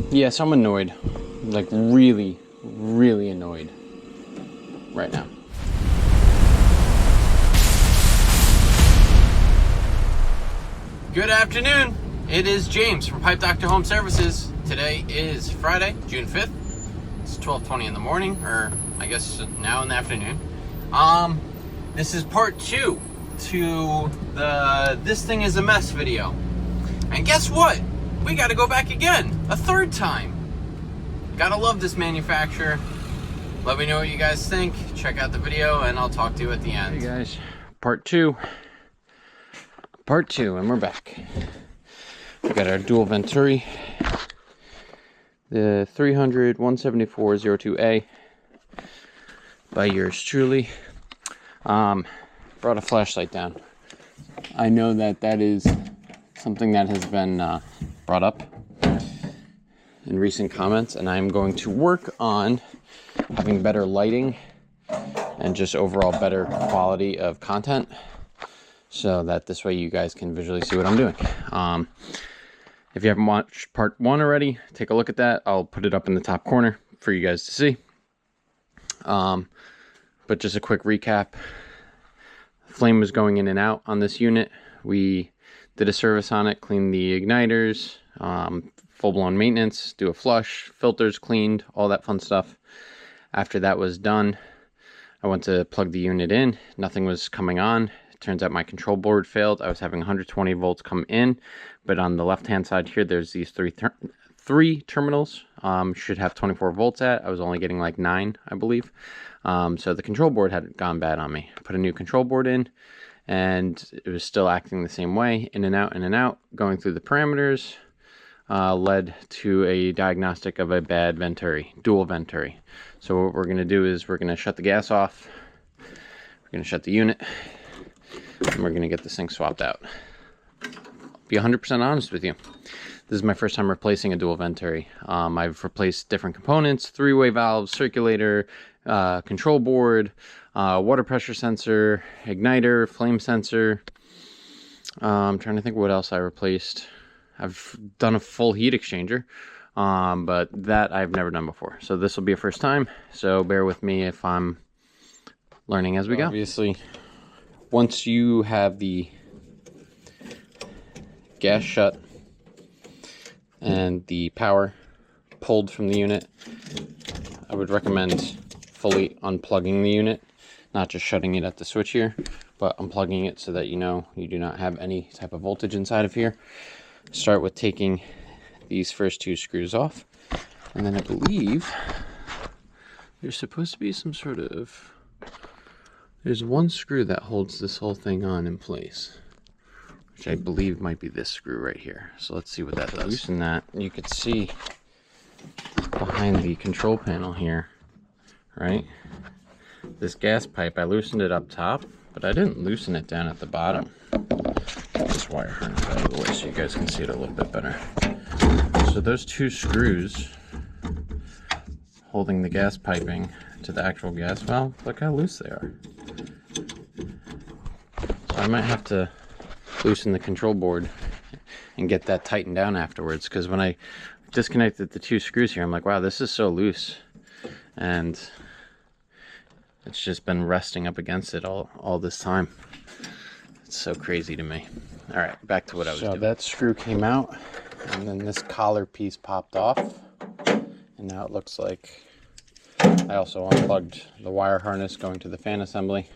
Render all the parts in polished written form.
Yes, I'm annoyed. Like really, really annoyed right now. Good afternoon. It is James from Pipe Doctor Home Services. Today is Friday, June 5th. It's 12:20 in the morning, or I guess now in the afternoon. This is part 2 to the This Thing is a Mess video. And guess what? We got to go back again, a third time. Gotta love this manufacturer. Let me know what you guys think. Check out the video and I'll talk to you at the end. Hey guys, part 2, and we're back. We got our dual Venturi, the 300-174-02A by yours truly. Brought a flashlight down. I know that is something that has been brought up in recent comments, and I'm going to work on having better lighting and just overall better quality of content, so that this way you guys can visually see what I'm doing. If you haven't watched part 1 already, take a look at that. I'll put it up in the top corner for you guys to see. But just a quick recap. Flame was going in and out on this unit. We did a service on it, cleaned the igniters, full-blown maintenance, do a flush, filters cleaned, all that fun stuff. After that was done, I went to plug the unit in. Nothing was coming on. It turns out my control board failed. I was having 120 volts come in, but on the left-hand side here, there's these three terminals. Should have 24 volts at. I was only getting like 9, I believe. So the control board had gone bad on me. I put a new control board in, and it was still acting the same way, in and out, going through the parameters. Led to a diagnostic of a bad Venturi, dual Venturi. So what we're going to do is we're going to shut the gas off, we're going to shut the unit, and we're going to get this thing swapped out. I'll be 100% honest with you. This is my first time replacing a dual Venturi. I've replaced different components, 3-way valves, circulator, control board, water pressure sensor, igniter, flame sensor. I'm trying to think what else I replaced. I've done a full heat exchanger, but that I've never done before. So this will be a first time, so bear with me if I'm learning as we go. Obviously, once you have the gas shut and the power pulled from the unit, I would recommend fully unplugging the unit, not just shutting it at the switch here, but unplugging it so that you know you do not have any type of voltage inside of here. Start with taking these first 2 screws off, and then I believe there's supposed to be some sort of, there's one screw that holds this whole thing on in place, which I believe might be this screw right here. So let's see what that does. Loosen that. You could see behind the control panel here, right? This gas pipe, I loosened it up top, but I didn't loosen it down at the bottom. This wire harness out of the way so you guys can see it a little bit better. So those 2 screws holding the gas piping to the actual gas valve, look how loose they are. So I might have to loosen the control board and get that tightened down afterwards, because when I disconnected the 2 screws here, I'm like, wow, this is so loose, and it's just been resting up against it all this time. It's so crazy to me. All right, back to what I was doing. So that screw came out, and then this collar piece popped off, and now it looks like I also unplugged the wire harness going to the fan assembly,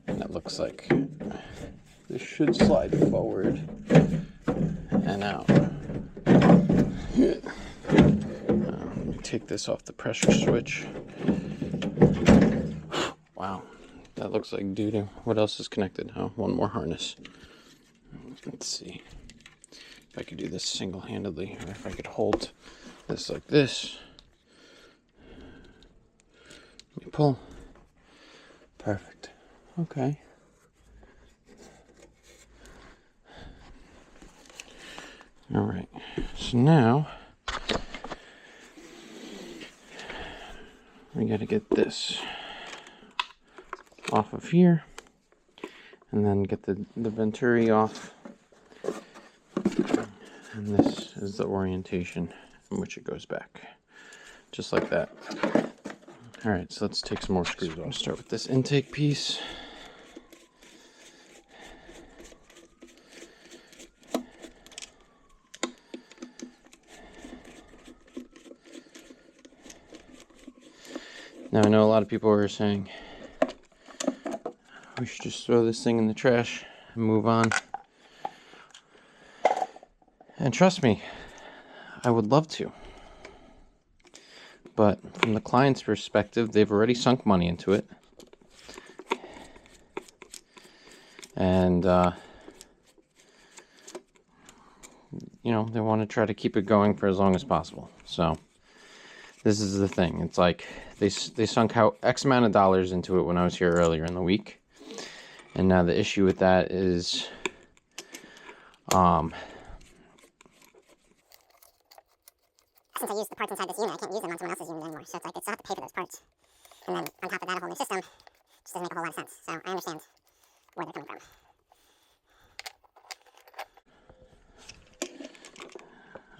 and it looks like this should slide forward and out. Let me take this off the pressure switch. Wow. That looks like doo-doo. What else is connected? Oh, one more harness. Let's see if I could do this single-handedly, or if I could hold this like this. Let me pull. Perfect. Okay. All right. So now we got to get this off of here, and then get the Venturi off, and this is the orientation from which it goes back, just like that. All right, so let's take some more screws off. Start with this intake piece. Now I know a lot of people are saying we should just throw this thing in the trash and move on. And trust me, I would love to. But from the client's perspective, they've already sunk money into it. And, you know, they want to try to keep it going for as long as possible. So this is the thing. It's like they sunk out X amount of dollars into it when I was here earlier in the week. And now the issue with that is, since I use the parts inside this unit, I can't use them on someone else's unit anymore. So it's like I still have to pay for those parts. And then on top of that, a whole new system just doesn't make a whole lot of sense. So I understand where they're coming from.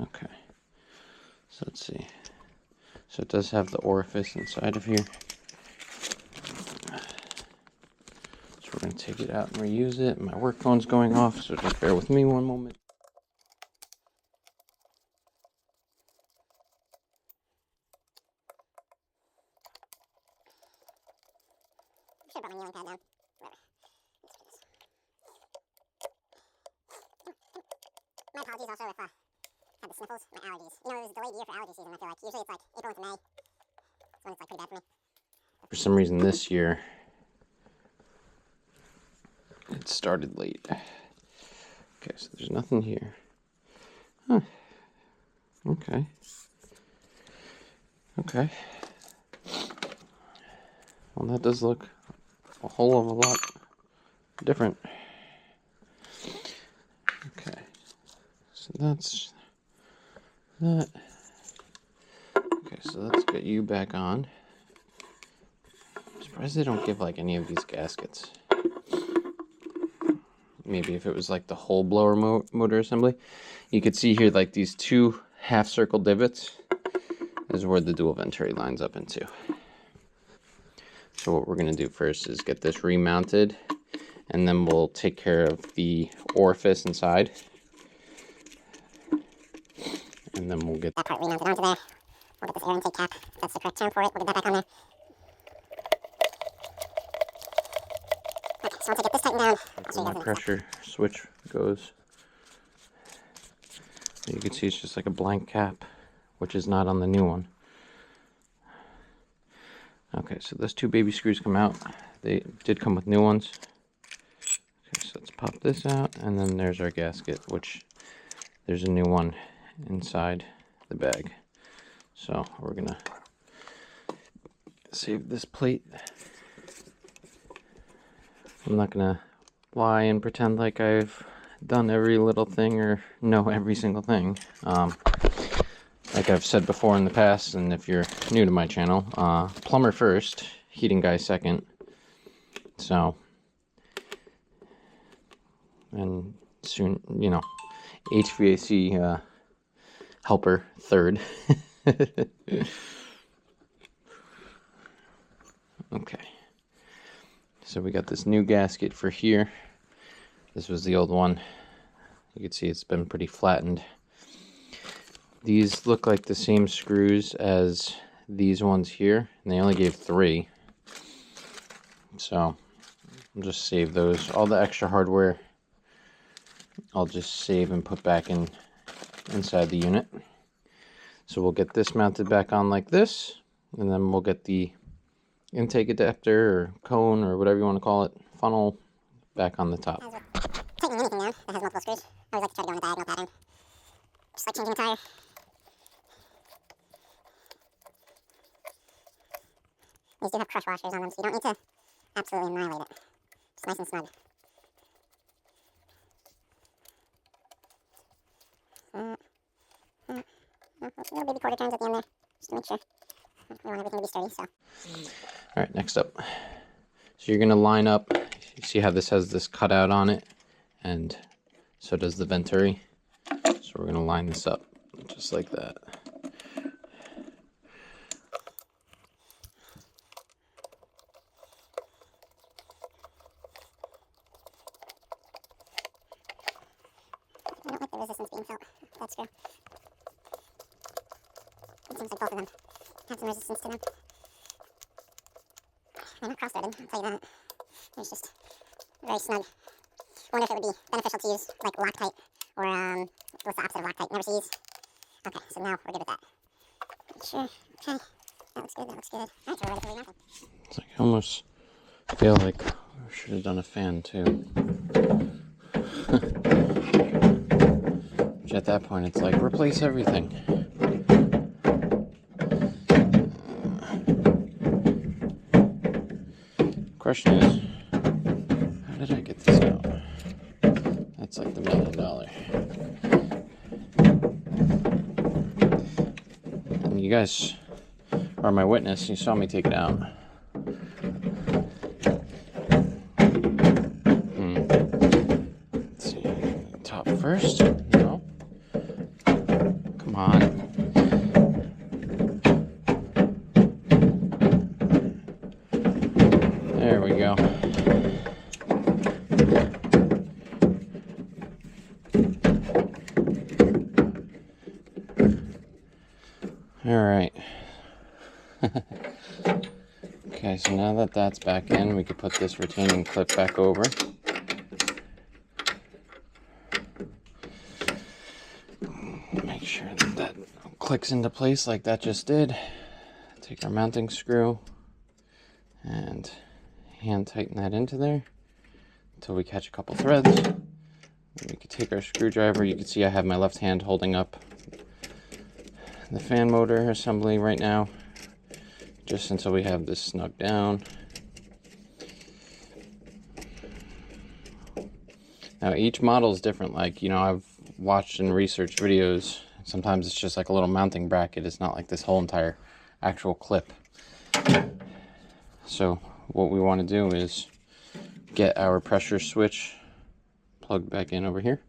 okay. So let's see. So it does have the orifice inside of here. So we're going to take it out and reuse it. My work phone's going off, so just bear with me one moment. I should have brought my kneeling pad down. Whatever. My apologies also if I had the sniffles, my allergies. You know, it was a delayed year for allergy season, I feel like. Usually it's like April into May. That's when it's like pretty bad for me. For some reason this year, it started late. Okay, so there's nothing here. Huh. Okay. Okay. Well, that does look a whole of a lot different. Okay. So that's that. Okay, so let's get you back on. I'm surprised they don't give like any of these gaskets. Maybe if it was like the whole blower motor assembly. You could see here like these two half circle divots is where the dual Venturi lines up into. So what we're going to do first is get this remounted, and then we'll take care of the orifice inside. And then we'll get that part remounted onto there. We'll get this air intake cap. That's the correct term for it. We'll get that back on there. Okay, so once I get this tightened down, I'll show you guys my pressure switch goes. You can see it's just like a blank cap, which is not on the new one. Okay, so those two baby screws come out. They did come with new ones. Okay, so let's pop this out, and then there's our gasket, which there's a new one inside the bag. So we're gonna save this plate. I'm not gonna lie and pretend like I've done every little thing or know every single thing. Like I've said before in the past, and if you're new to my channel, plumber first, heating guy second. So, and soon, you know, HVAC helper third. Okay. So we got this new gasket for here. This was the old one. You can see it's been pretty flattened. These look like the same screws as these ones here, and they only gave 3. So I'll just save those. All the extra hardware I'll just save and put back inside the unit. So we'll get this mounted back on like this, and then we'll get the intake adapter or cone or whatever you want to call it, funnel, back on the top. tightening anything down that has multiple screws, I always like to try to go in a diagonal pattern. Just like changing a tire. These do have crush washers on them, so you don't need to absolutely annihilate it. Just nice and snug. Little baby quarter turns at the end there, just to make sure. We want everything to be sturdy, so. Alright, next up. So you're going to line up, you see how this has this cutout on it, and so does the Venturi. So we're going to line this up, just like that. It seems like both of them have some resistance to them. They're not cross-threaded, I'll tell you that. There's just very snug. I wonder if it would be beneficial to use like Loctite or what's the opposite of Loctite? Never sees. Okay, so now we're good with that. Sure. Okay. That looks good. That looks good. Alright, so we're ready for remounting. It's like I almost feel like I should have done a fan too. Which at that point it's like replace everything. Question is, how did I get this out? That's like the $1 million. And you guys are my witness. You saw me take it out. Let's see. Top first. No. Come on. There we go. All right. Okay, so now that that's back in, we could put this retaining clip back over. Make sure that that clicks into place like that just did. Take our mounting screw and hand tighten that into there until we catch a couple threads. Then we could take our screwdriver. You can see I have my left hand holding up the fan motor assembly right now, just until we have this snug down. Now each model is different. Like, you know, I've watched and researched videos. Sometimes it's just like a little mounting bracket. It's not like this whole entire actual clip. So what we want to do is get our pressure switch plugged back in over here.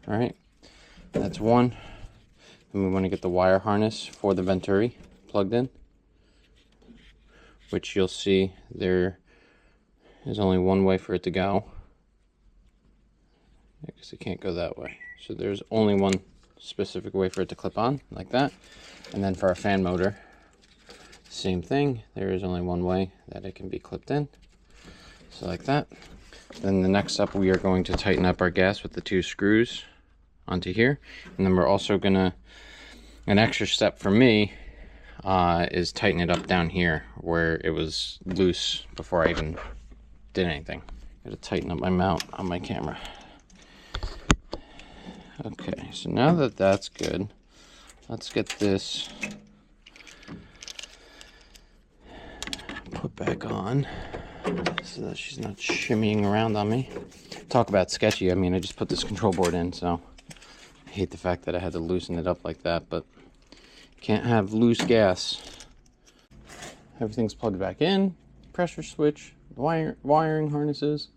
All right, that's one. And we want to get the wire harness for the Venturi plugged in, which you'll see there is only one way for it to go. I guess it can't go that way. So there's only one specific way for it to clip on, like that. And then for our fan motor, same thing. There is only one way that it can be clipped in. So like that. Then the next step, we are going to tighten up our gas with the 2 screws onto here. And then we're also gonna, an extra step for me is tighten it up down here where it was loose before I even did anything. Gotta tighten up my mount on my camera. Okay, so now that that's good, let's get this put back on so that she's not shimmying around on me. Talk about sketchy. I mean, I just put this control board in, so I hate the fact that I had to loosen it up like that, but can't have loose gas. Everything's plugged back in, pressure switch, wiring harnesses.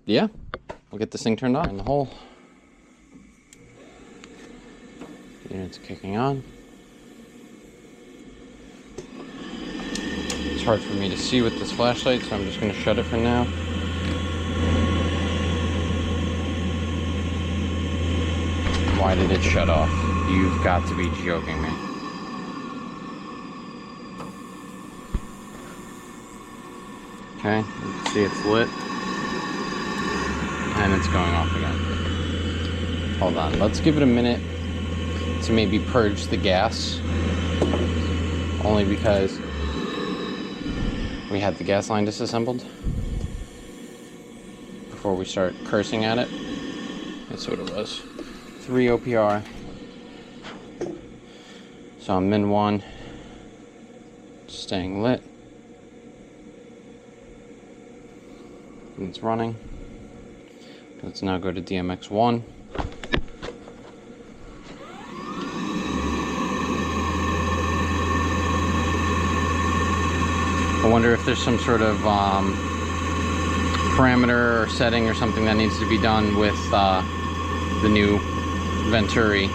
Yeah, we'll get this thing turned on in the hole. Unit's kicking on. It's hard for me to see with this flashlight, so I'm just going to shut it for now. Why did it shut off? You've got to be joking me. Okay, you can see it's lit. And it's going off again. Hold on, let's give it a minute to maybe purge the gas. Only because we had the gas line disassembled before we start cursing at it. That's what it was. 3 OPR. So I'm min 1, staying lit. And it's running. Let's now go to DMX1. I wonder if there's some sort of parameter or setting or something that needs to be done with the new Venturi.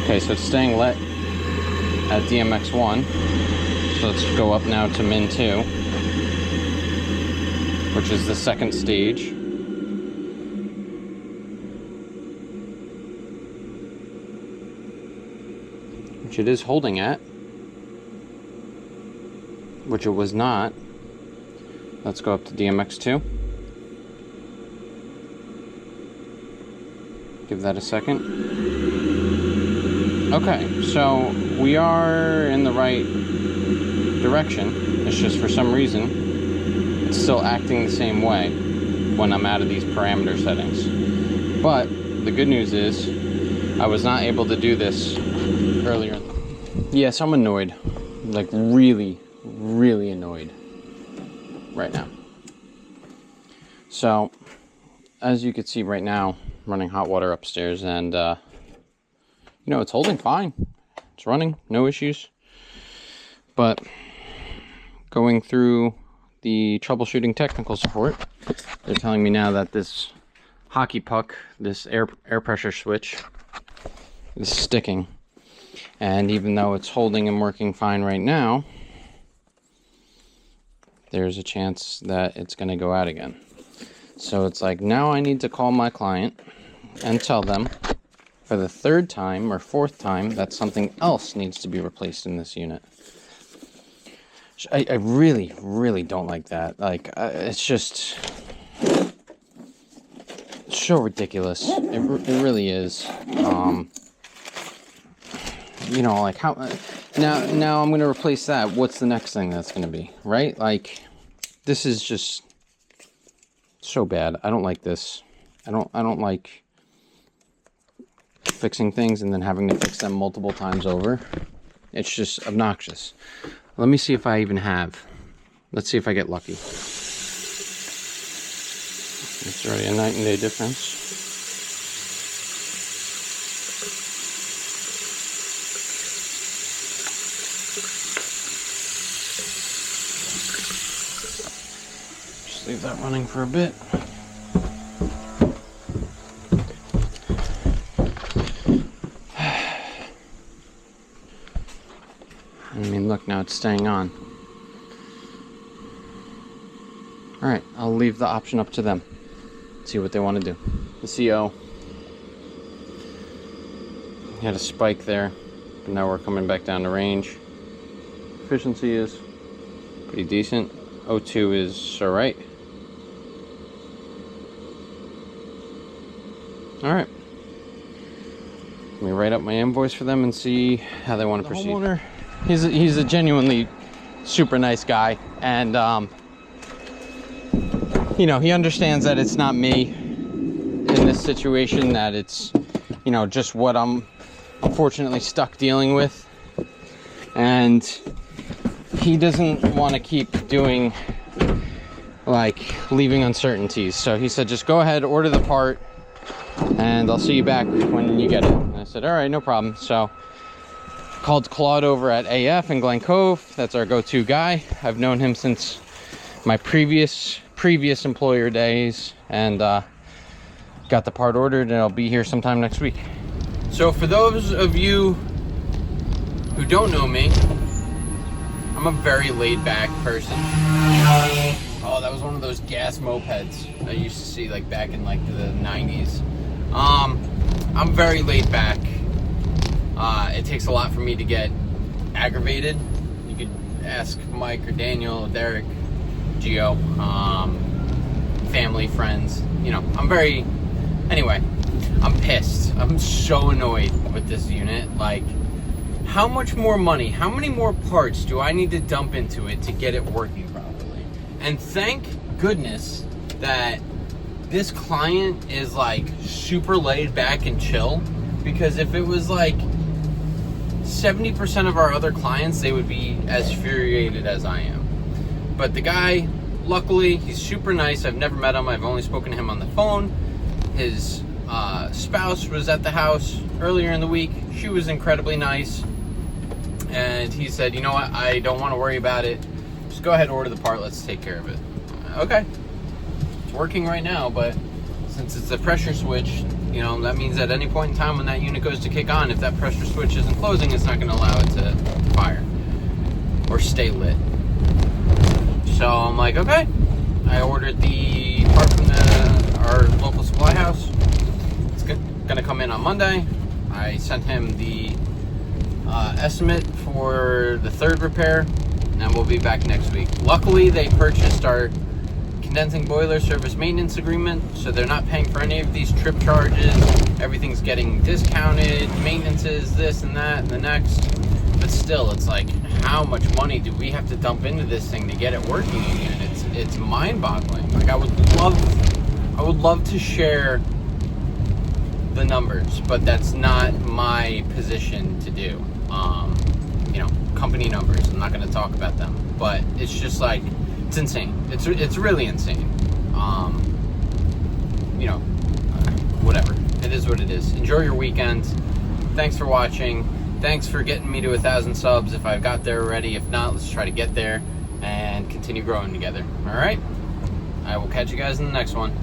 Okay, so it's staying lit at DMX1. So let's go up now to min 2, which is the second stage. which it is holding at, which it was not. Let's go up to DMX2. Give that a second. Okay, so we are in the right direction. It's just for some reason it's still acting the same way when I'm out of these parameter settings. But the good news is I was not able to do this earlier. Yes, I'm annoyed. Like really, really annoyed right now. So as you can see right now, I'm running hot water upstairs, and you know, it's holding fine. It's running, no issues. But going through the troubleshooting technical support, they're telling me now that this hockey puck, this air pressure switch, is sticking. And even though it's holding and working fine right now, there's a chance that it's going to go out again. So it's like, now I need to call my client and tell them for the third time or fourth time that something else needs to be replaced in this unit. I really, really don't like that. Like, it's just so ridiculous. It really is. You know, like, how now I'm going to replace that. What's the next thing that's going to be, right? Like, this is just so bad. I don't like this. I don't like fixing things and then having to fix them multiple times over. It's just obnoxious. Let me see if I even have. Let's see if I get lucky. It's already a night and day difference. Just leave that running for a bit. I mean, look, now it's staying on. Alright, I'll leave the option up to them. See what they want to do. The CO had a spike there, but now we're coming back down to range. Efficiency is pretty decent. O2 is alright. Alright. Let me write up my invoice for them and see how they want to proceed. Homeowner, he's a genuinely super nice guy, and you know, he understands that it's not me in this situation, that it's, you know, just what I'm unfortunately stuck dealing with, and he doesn't want to keep doing, like, leaving uncertainties. So he said, just go ahead, order the part, and I'll see you back when you get it. And I said, all right, no problem. So called Claude over at AF in Glen Cove. That's our go-to guy. I've known him since my previous employer days, and got the part ordered, and I'll be here sometime next week. So for those of you who don't know me, I'm a very laid-back person. Oh, that was one of those gas mopeds I used to see like back in like the 90s. I'm very laid back. It takes a lot for me to get aggravated. You could ask Mike or Daniel or Derek, Geo, family, friends. You know, anyway, I'm pissed. I'm so annoyed with this unit. Like, how much more money, how many more parts do I need to dump into it to get it working properly? And thank goodness that this client is like super laid back and chill, because if it was like 70% of our other clients, they would be as infuriated as I am. But the guy, luckily, he's super nice. I've never met him. I've only spoken to him on the phone. His spouse was at the house earlier in the week. She was incredibly nice. And he said, you know what, I don't want to worry about it. Just go ahead and order the part. Let's take care of it. Okay. It's working right now, but since it's a pressure switch, you know, that means at any point in time when that unit goes to kick on, if that pressure switch isn't closing, it's not going to allow it to fire or stay lit. So I'm like, okay. I ordered the part from our local supply house. It's going to come in on Monday. I sent him the estimate for the third repair, and we'll be back next week. Luckily, they purchased our condensing boiler service maintenance agreement, so they're not paying for any of these trip charges. Everything's getting discounted, maintenances, this and that and the next. But still, it's like, how much money do we have to dump into this thing to get it working again? It's mind-boggling. Like, I would love to share the numbers, but that's not my position to do. You know, company numbers, I'm not going to talk about them, but it's just like, it's insane. It's really insane. You know, whatever. It is what it is. Enjoy your weekend. Thanks for watching. Thanks for getting me to 1,000 subs if I got there already. If not, let's try to get there and continue growing together. All right? I will catch you guys in the next one.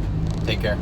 Take care.